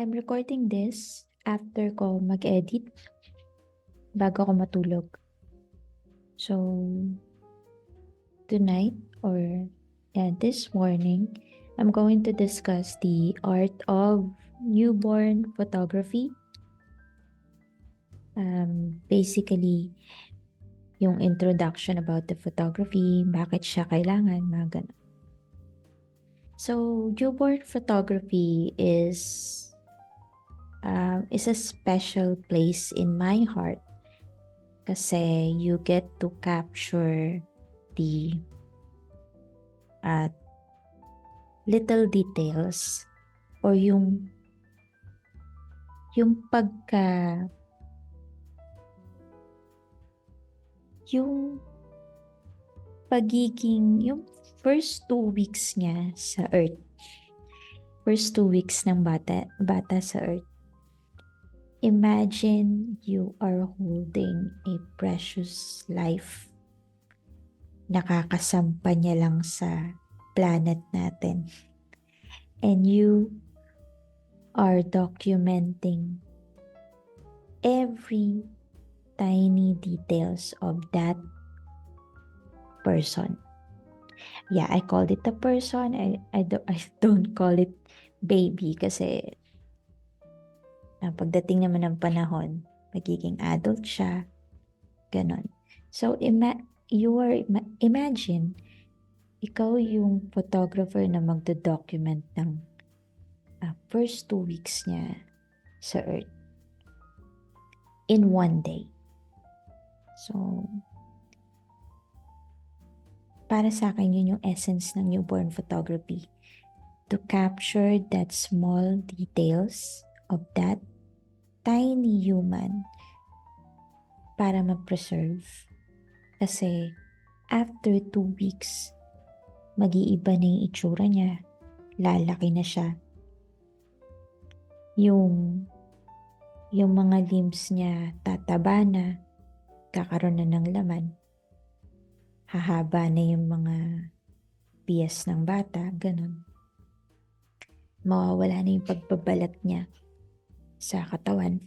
I'm recording this after ko mag-edit bago ako matulog. So, tonight this morning, I'm going to discuss the art of newborn photography. Basically, yung introduction about the photography, bakit siya kailangan, mga ganun. So, newborn photography is a special place in my heart kasi you get to capture the little details or yung pagka yung pagiging yung first 2 weeks niya sa earth. First 2 weeks ng bata sa earth. Imagine you are holding a precious life. Nakakasampa niya lang sa planet natin. And you are documenting every tiny details of that person. Yeah, I called it a person. I don't call it baby kasi pagdating naman ng panahon, magiging adult siya. Ganon. So, imagine, ikaw yung photographer na magdo-document ng first 2 weeks niya sa Earth in one day. So, para sa akin yun yung essence ng newborn photography. To capture that small details of that tiny human para ma-preserve. Kasi after 2 weeks, mag-iiba na yung itsura niya. Lalaki na siya. Yung mga limbs niya tataba na, kakaroon na ng laman. Hahaba na yung mga bias ng bata, ganun. Mawawala na yung pagbabalat niya sa katawan.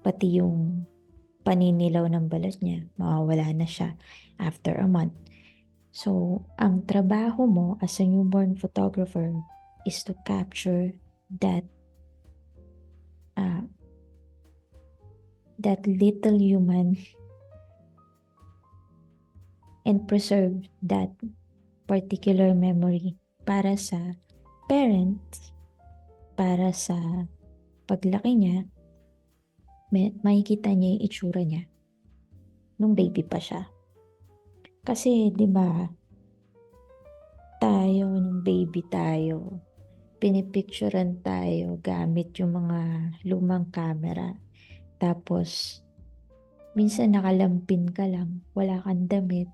Pati yung paninilaw ng balat niya, mawawala na siya after a month. So, ang trabaho mo as a newborn photographer is to capture that little human and preserve that particular memory para sa parents, para sa paglaki niya, makikita niya yung itsura niya nung baby pa siya. Kasi, di ba, tayo, nung baby tayo, pinipicturean tayo gamit yung mga lumang camera. Tapos, minsan nakalampin ka lang, wala kang damit.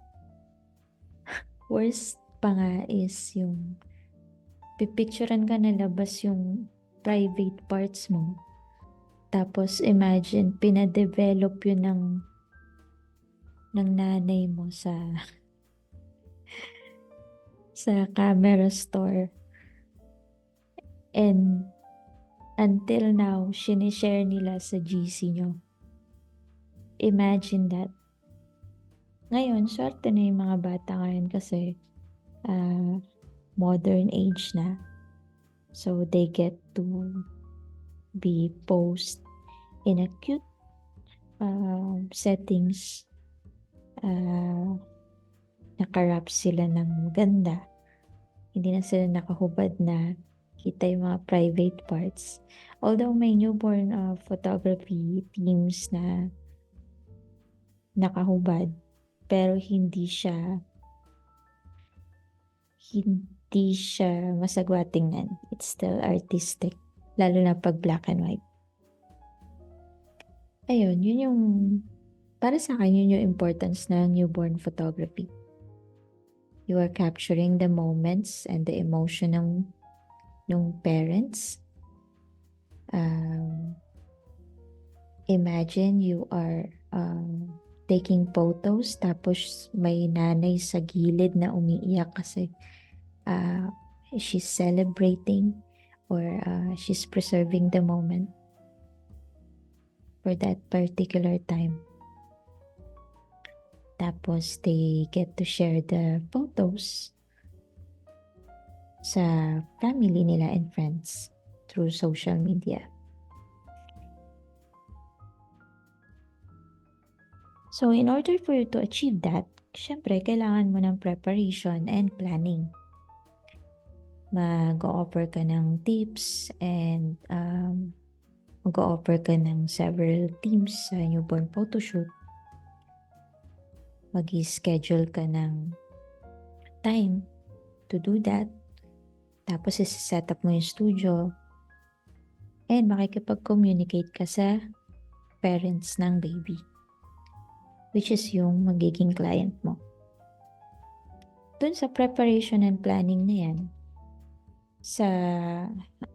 Worst pa nga is yung pipicturean ka na labas yung private parts mo. Tapos, imagine, pinadevelop yun ng nanay mo sa camera store. And until now, sinishare nila sa GC nyo. Imagine that. Ngayon, swerte na yung mga bata ngayon kasi modern age na. So, they get to be posed in a cute settings. Nakarap sila ng ganda. Hindi na sila nakahubad na kita yung mga private parts. Although may newborn photography teams na nakahubad, pero hindi siya masagwa tingnan. It's still artistic, lalo na pag black and white. Ayun, yun yung, para sa akin, yun yung importance ng newborn photography. You are capturing the moments and the emotion ng parents. Imagine you are taking photos, tapos may nanay sa gilid na umiiyak kasi she's celebrating, or she's preserving the moment for that particular time. Tapos they get to share the photos sa family nila and friends through social media. So in order for you to achieve that, syempre kailangan mo ng preparation and planning. Mag-o-offer ka ng tips and mag-o-offer ka ng several teams sa newborn photoshoot. Mag-i-schedule ka ng time to do that. Tapos isa-set up mo yung studio and makikipag-communicate ka sa parents ng baby, which is yung magiging client mo. Dun sa preparation and planning na yan,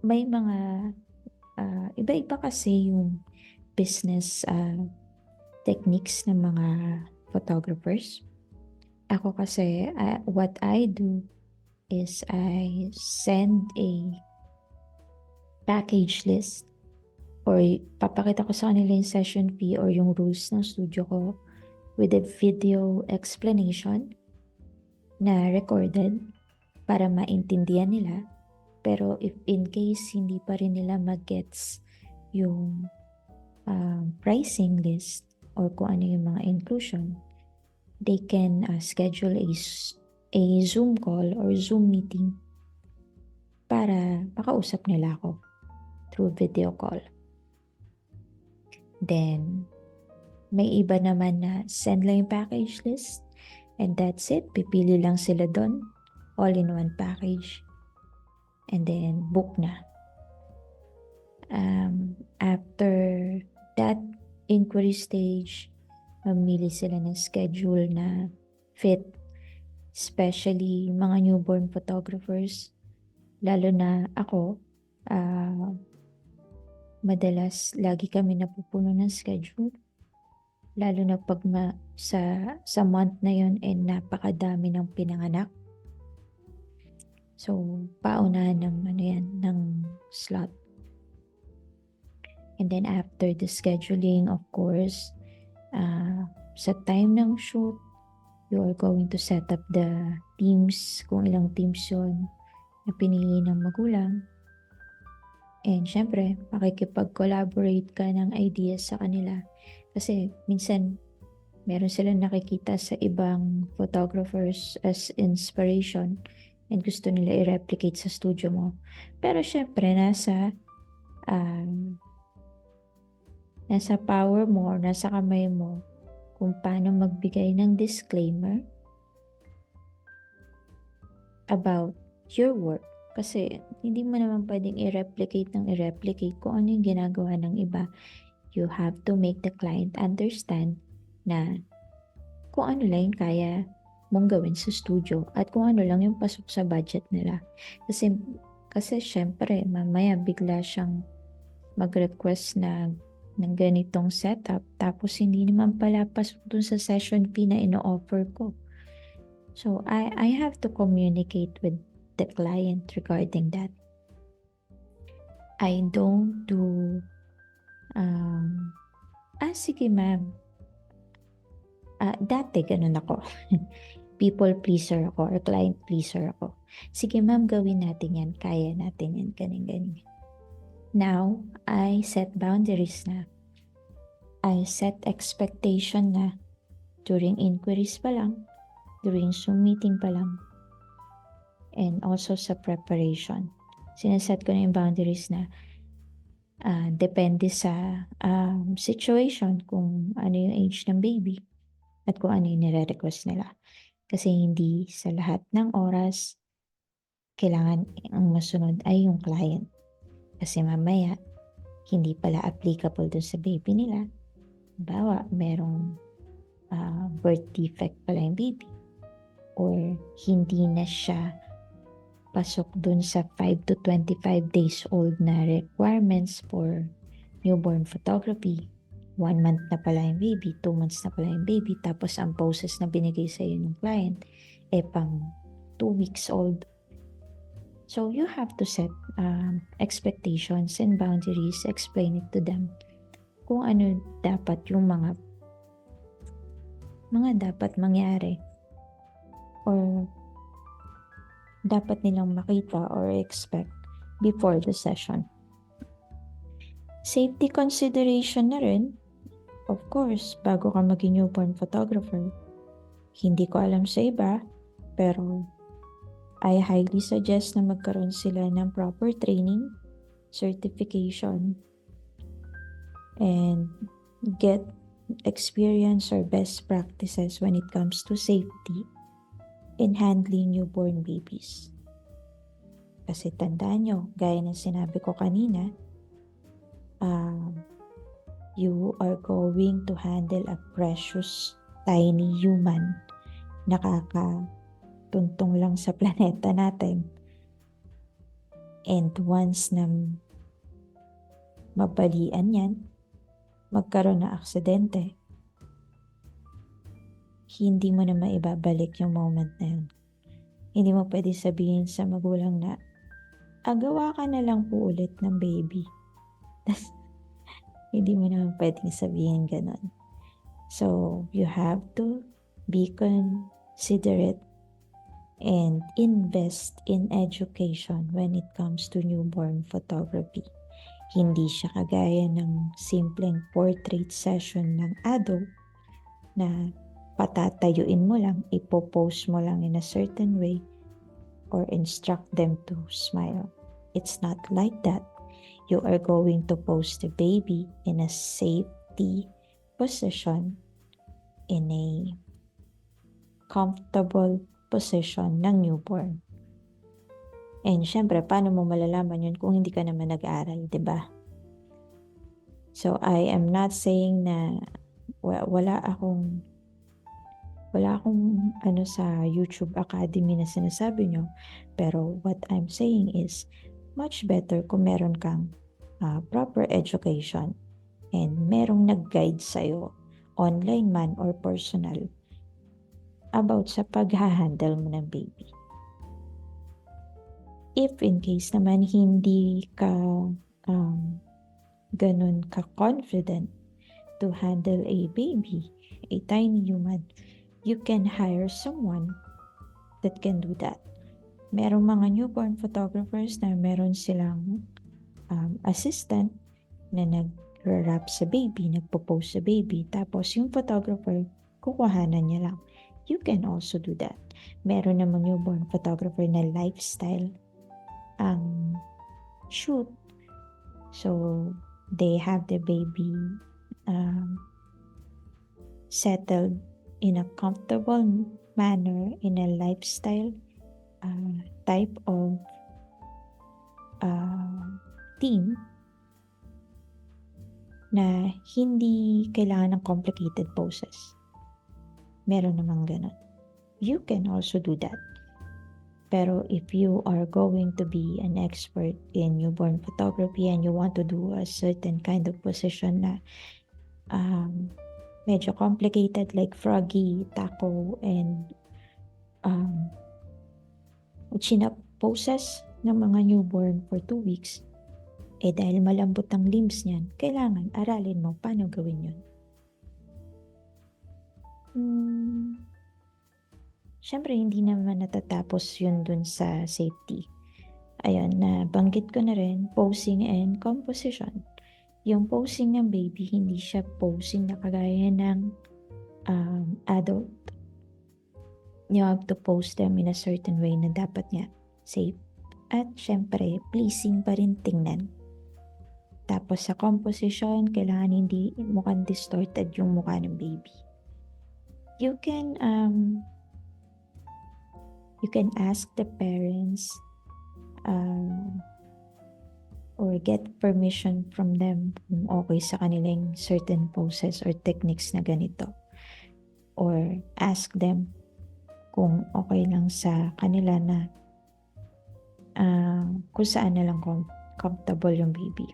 may mga iba-iba kasi yung business techniques ng mga photographers. Ako kasi, what I do is I send a package list or papakita ko sa kanila yung session fee or yung rules ng studio ko with a video explanation na recorded para maintindihan nila. Pero if in case hindi pa rin nila mag-gets yung pricing list or kung ano yung mga inclusion, they can schedule a Zoom call or Zoom meeting para makausap nila ako through video call. Then, may iba naman na send lang yung package list and that's it. Pipili lang sila doon, all in one package. And then, book na. After that inquiry stage, mamili sila ng schedule na fit, especially mga newborn photographers. Lalo na ako, madalas lagi kami napupuno ng schedule. Lalo na pag sa month na yun napakadami ng pinanganak. So, paunahan ng slot. And then after the scheduling, of course, sa time ng shoot, you are going to set up the teams, kung ilang teams yun na pinili ng magulang. And syempre, makikipag-collaborate ka ng ideas sa kanila. Kasi minsan, meron silang nakikita sa ibang photographers as inspiration and gusto nila i-replicate sa studio mo. Pero syempre, nasa power mo or nasa kamay mo kung paano magbigay ng disclaimer about your work. Kasi hindi mo naman pwedeng i-replicate kung ano yung ginagawa ng iba. You have to make the client understand na kung ano lang yung kaya mong gawin sa studio at kung ano lang yung pasok sa budget nila. Kasi syempre, mamaya bigla siyang mag-request ng ganitong setup tapos hindi naman pala pasok dun sa session fee na ino-offer ko. So, I have to communicate with the client regarding that. I don't do sige ma'am. Dati ganun ako. People pleaser ako or client pleaser ako. Sige ma'am, gawin natin yan. Kaya natin yan. Ganing. Now, I set boundaries na. I set expectation na during inquiries pa lang, during Zoom meeting pa lang, and also sa preparation. Sineset ko na yung boundaries na depende sa situation kung ano yung age ng baby at kung ano yung nire-request nila. Kasi hindi sa lahat ng oras kailangan ang masunod ay yung client. Kasi mamaya, hindi pala applicable dun sa baby nila. Bawa, merong birth defect pala yung baby. Or hindi na siya pasok dun sa 5 to 25 days old na requirements for newborn photography. 1 month na pala yung baby, 2 months na pala yung baby, tapos ang poses na binigay sa iyo ng client, pang 2 weeks old. So you have to set expectations and boundaries, explain it to them kung ano dapat yung mga dapat mangyari or dapat nilang makita or expect before the session. Safety consideration na rin, of course, bago ka maging newborn photographer. Hindi ko alam sa iba, pero I highly suggest na magkaroon sila ng proper training, certification, and get experience or best practices when it comes to safety in handling newborn babies. Kasi tandaan nyo, gaya ng sinabi ko kanina, you are going to handle a precious tiny human na tuntong lang sa planeta natin. And once na mabalian yan, magkaroon ng aksidente, hindi mo na maibabalik yung moment na yun. Hindi mo pwede sabihin sa magulang na, gawa ka na lang po ulit ng baby. Hindi mo naman pwedeng sabihin ganun. So, you have to be considerate and invest in education when it comes to newborn photography. Hindi siya kagaya ng simpleng portrait session ng adult na patatayuin mo lang, ipopost mo lang in a certain way or instruct them to smile. It's not like that. You are going to post the baby in a safety position, in a comfortable position ng newborn. And syempre, paano mo malalaman yun kung hindi ka naman nag-aaral, diba? So, I am not saying na wala akong sa YouTube Academy na sinasabi nyo, pero what I'm saying is, much better kung meron kang proper education and merong nag-guide sa'yo, online man or personal, about sa pag-handle mo ng baby. If in case naman hindi ka ganun ka-confident to handle a baby, a tiny human, you can hire someone that can do that. Merong mga newborn photographers na meron silang assistant na nag-wrap sa baby, nagpo-pose sa baby, tapos yung photographer, kukuhanan niya lang. You can also do that. Meron namang newborn photographer na lifestyle ang shoot. So, they have the baby settled in a comfortable manner, in a lifestyle type of team na hindi kailangan ng complicated poses. Meron namang ganun. You can also do that. Pero if you are going to be an expert in newborn photography and you want to do a certain kind of position na medyo complicated like froggy, taco, and chin-up poses ng mga newborn for 2 weeks, dahil malambot ang limbs niyan, kailangan aralin mo paano gawin yun. Siyempre, hindi naman natatapos yun dun sa safety. Ayun, nabanggit ko na rin, posing and composition. Yung posing ng baby, hindi siya posing na kagaya ng adult. You have to pose them in a certain way na dapat niya safe. At syempre, pleasing pa rin tingnan. Tapos sa composition, kailangan hindi mukhang distorted yung mukha ng baby. You can ask the parents or get permission from them kung okay sa kanilang certain poses or techniques na ganito. Or ask them kung okay lang sa kanila na kung saan na lang comfortable yung baby.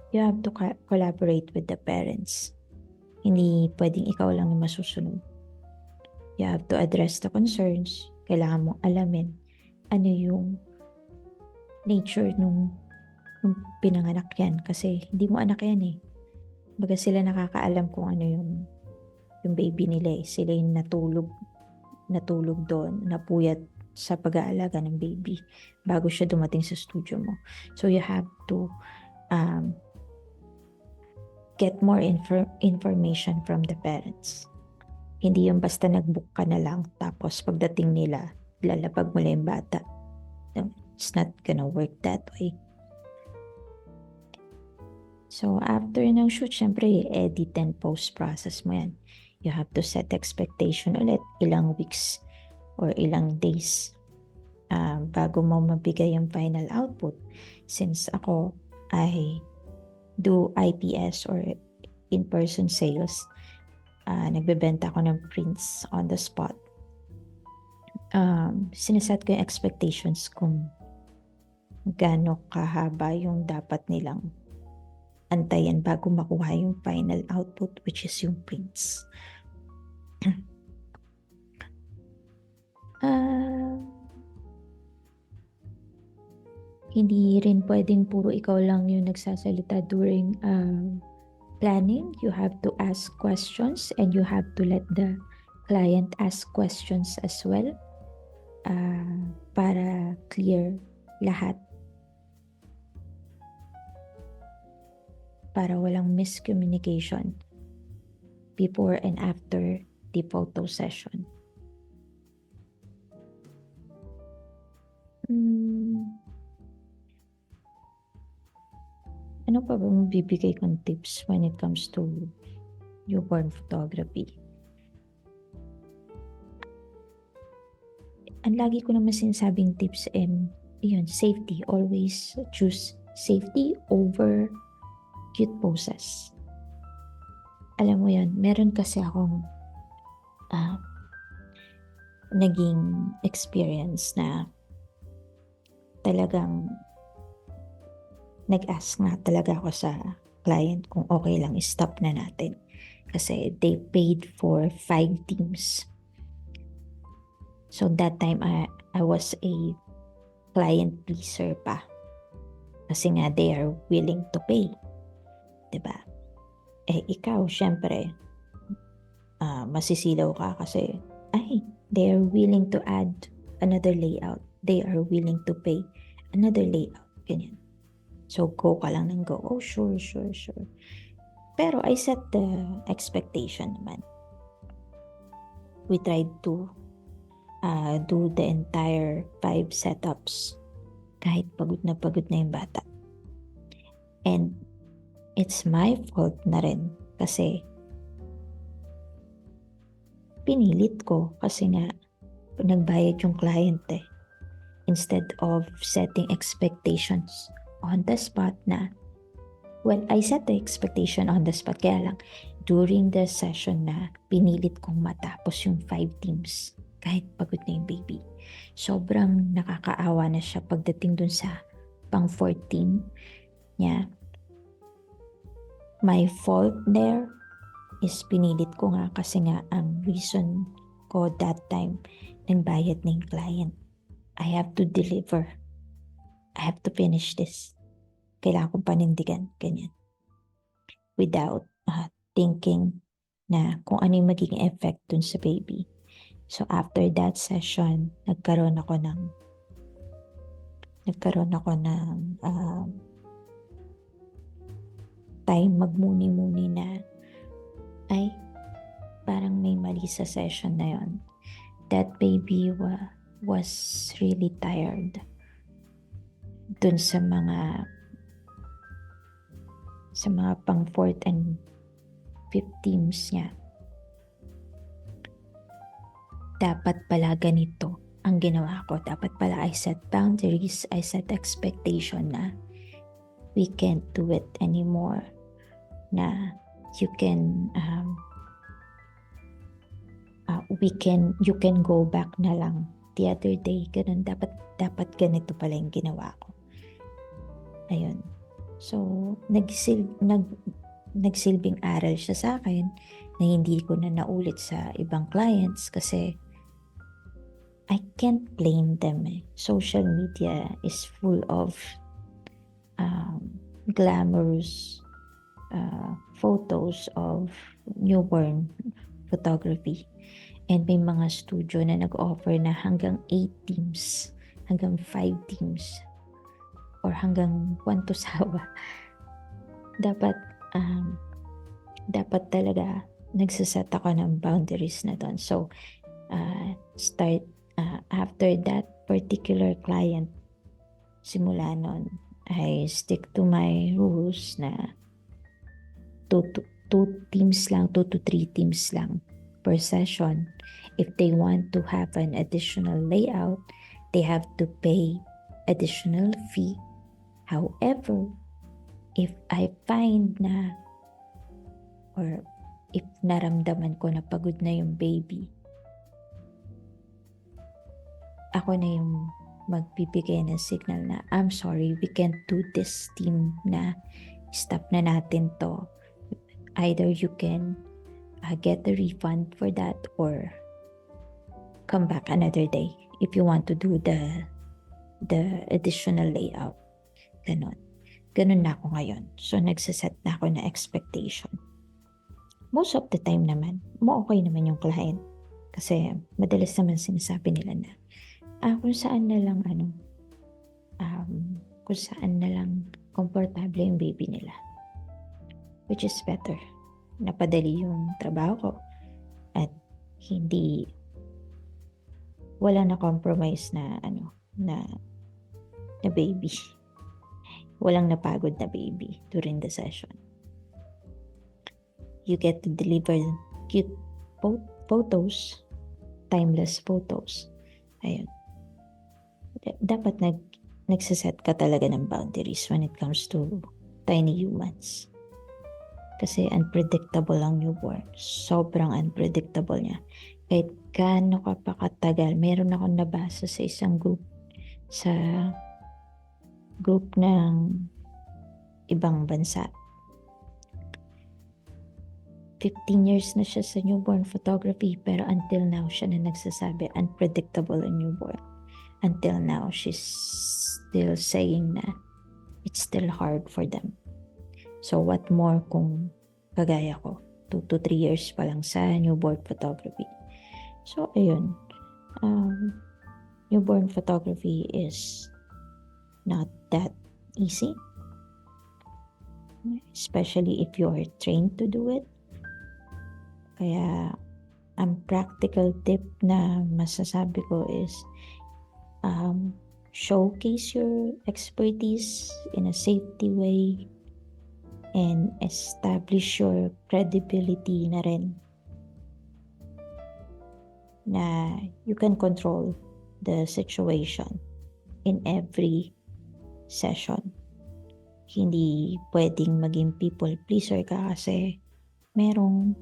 You have to collaborate with the parents. Hindi pwedeng ikaw lang yung masusunod. You have to address the concerns. kailangan mong alamin ano yung nature nung pinanganak yan. Kasi hindi mo anak yan eh. Baga sila nakakaalam kung ano yung baby nila eh. Sila yung natulog doon, napuyat sa pag-aalaga ng baby bago siya dumating sa studio mo. So you have to get more information from the parents. Hindi yung basta nag-book ka na lang tapos pagdating nila, lalapag mo lang yung bata. No, it's not gonna work that way. So after ng shoot, syempre edit and post process mo yan. You have to set expectation ulit, ilang weeks or ilang days bago mo mabigay yung final output. Since ako I do IPS or in-person sales, nagbebenta ako ng prints on the spot. Sinaset ko yung expectations kung gaano kahaba yung dapat nilang antayan bago makuha yung final output, which is yung prints. Hindi rin pwedeng puro ikaw lang yung nagsasalita during planning. You have to ask questions and you have to let the client ask questions as well para clear lahat. Para walang miscommunication before and after the photo session. Ano pa ba mabibigay kong tips when it comes to newborn photography? Ang lagi ko naman sinasabing tips yun, safety. Always choose safety over cute poses. Alam mo yun, meron kasi akong naging experience na talagang nag-ask nga talaga ako sa client kung okay lang stop na natin. Kasi they paid for 5 teams. So that time, I was a client pleaser pa. Kasi nga, they are willing to pay. Diba? Ikaw, syempre, masisilaw ka kasi, they are willing to add another layout. They are willing to pay another layout. Ganyan. So, go ka lang ng go. Oh, sure. Pero I set the expectation naman. We tried to do the entire 5 setups kahit pagod na yung bata. And it's my fault na rin kasi pinilit ko kasi nga nagbayad yung client eh. Instead of setting expectations on the spot na, well, I set the expectation on the spot, kaya lang, during the session na pinilit kong matapos yung 5 teams, kahit pagod na yung baby. Sobrang nakakaawa na siya pagdating dun sa pang 4th team niya. My fault there is pinilit ko nga kasi nga ang reason ko that time, nagbayad na yung client. I have to deliver. I have to finish this. Kailangan kong panindigan, ganyan. Without thinking na kung ano yung magiging effect dun sa baby. So after that session, nagkaroon ako ng time magmuni-muni na parang may mali sa session na yon. That baby was really tired dun sa mga pang 4th and 5th teams niya. Dapat pala ganito ang ginawa ko. Dapat pala I set boundaries, I set expectation na we can't do it anymore. Na you can you can go back na lang the other day. Ganun, dapat ganito pala yung ginawa ko. Ayun. So, nagsilbing aral siya sa akin na hindi ko na naulit sa ibang clients kasi I can't blame them. Social media is full of glamorous photos of newborn photography. And may mga studio na nag-offer na hanggang 8 teams, hanggang 5 teams, or hanggang 1 to sawa. Dapat, dapat talaga nagsaset ako ng boundaries na doon. So, after that particular client, simula nun, I stick to my rules na 2 teams lang, 2 to 3 teams lang per session. If they want to have an additional layout, they have to pay additional fee. However, if I find na, or if naramdaman ko na pagod na yung baby, ako na yung magbibigay ng signal na, I'm sorry, we can't do this team na, stop na natin to. Either you can get a refund for that or come back another day if you want to do the additional layout. Ganun na ako ngayon. So, nagsaset na ako na expectation. Most of the time naman, okay naman yung client. Kasi madalas naman sinasabi nila na, kung saan na lang kung saan na lang komportable yung baby nila. Which is better. Napadali yung trabaho ko at hindi wala na compromise na na baby. Walang napagod na baby during the session. You get to deliver cute photos, timeless photos. Ayun. Dapat nagsaset ka talaga ng boundaries when it comes to tiny humans. Kasi unpredictable ang newborn. Sobrang unpredictable niya. Kahit gaano ka pa katagal, meron akong nabasa sa isang group ng ibang bansa. 15 years na siya sa newborn photography, pero until now siya na nagsasabi unpredictable ang newborn. Until now, she's still saying na it's still hard for them. So what more kung kagaya ko, 2 to 3 years pa lang sa newborn photography. So ayun, newborn photography is not that easy, especially if you are trained to do it. Kaya ang practical tip na masasabi ko is showcase your expertise in a safety way and establish your credibility na rin na you can control the situation in every session. Hindi pwedeng maging people pleaser ka kasi meron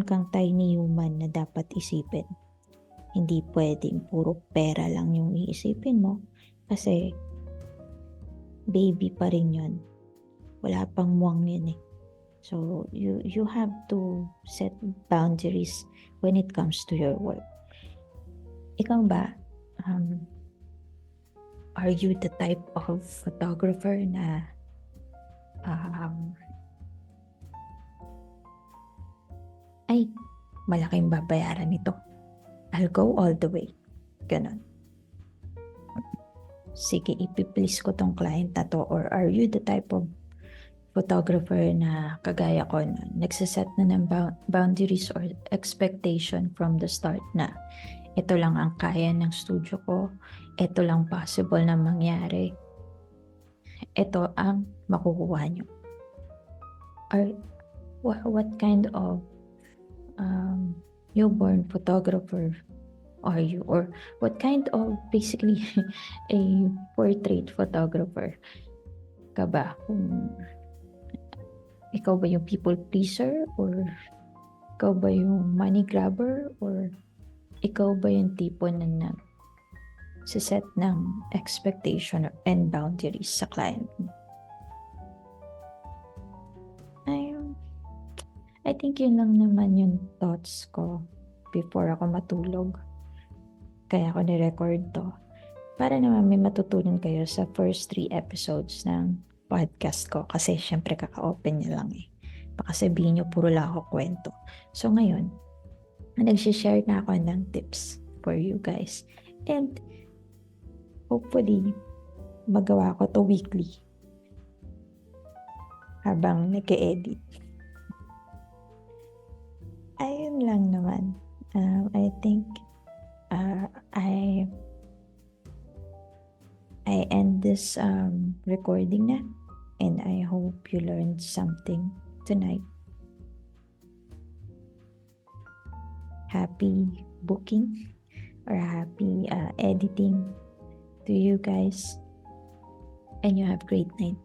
kang tiny human na dapat isipin. Hindi pwedeng puro pera lang yung iisipin mo kasi baby pa rin yun. Wala pang muwang yun eh. So, you have to set boundaries when it comes to your work. Ikaw ba, are you the type of photographer na ay, malaking babayaran nito. I'll go all the way. Ganon. Sige, ipiplease ko tong client na to. Or are you the type of photographer na kagaya ko na nagsaset na ng boundaries or expectation from the start na ito lang ang kaya ng studio ko, ito lang possible na mangyari, ito ang makukuha nyo? Or what kind of newborn photographer are you? Or what kind of basically a portrait photographer ka ba? Ikaw ba yung people pleaser? Or ikaw ba yung money grabber? Or ikaw ba yung tipo na nag-set ng expectation and boundaries sa client mo? I think yun lang naman yung thoughts ko before ako matulog. Kaya ako ni-record to. Para naman may matutunan kayo sa first 3 episodes ng podcast ko. Kasi syempre kaka-open niya lang eh. Baka sabihin niyo puro lang ako kwento. So ngayon, nag-share na ako ng tips for you guys. And hopefully, magawa ko to weekly habang nag-edit. Ayun lang naman. I think I end this recording na, and I hope you learned something tonight. Happy booking or happy editing to you guys, and you have a great night.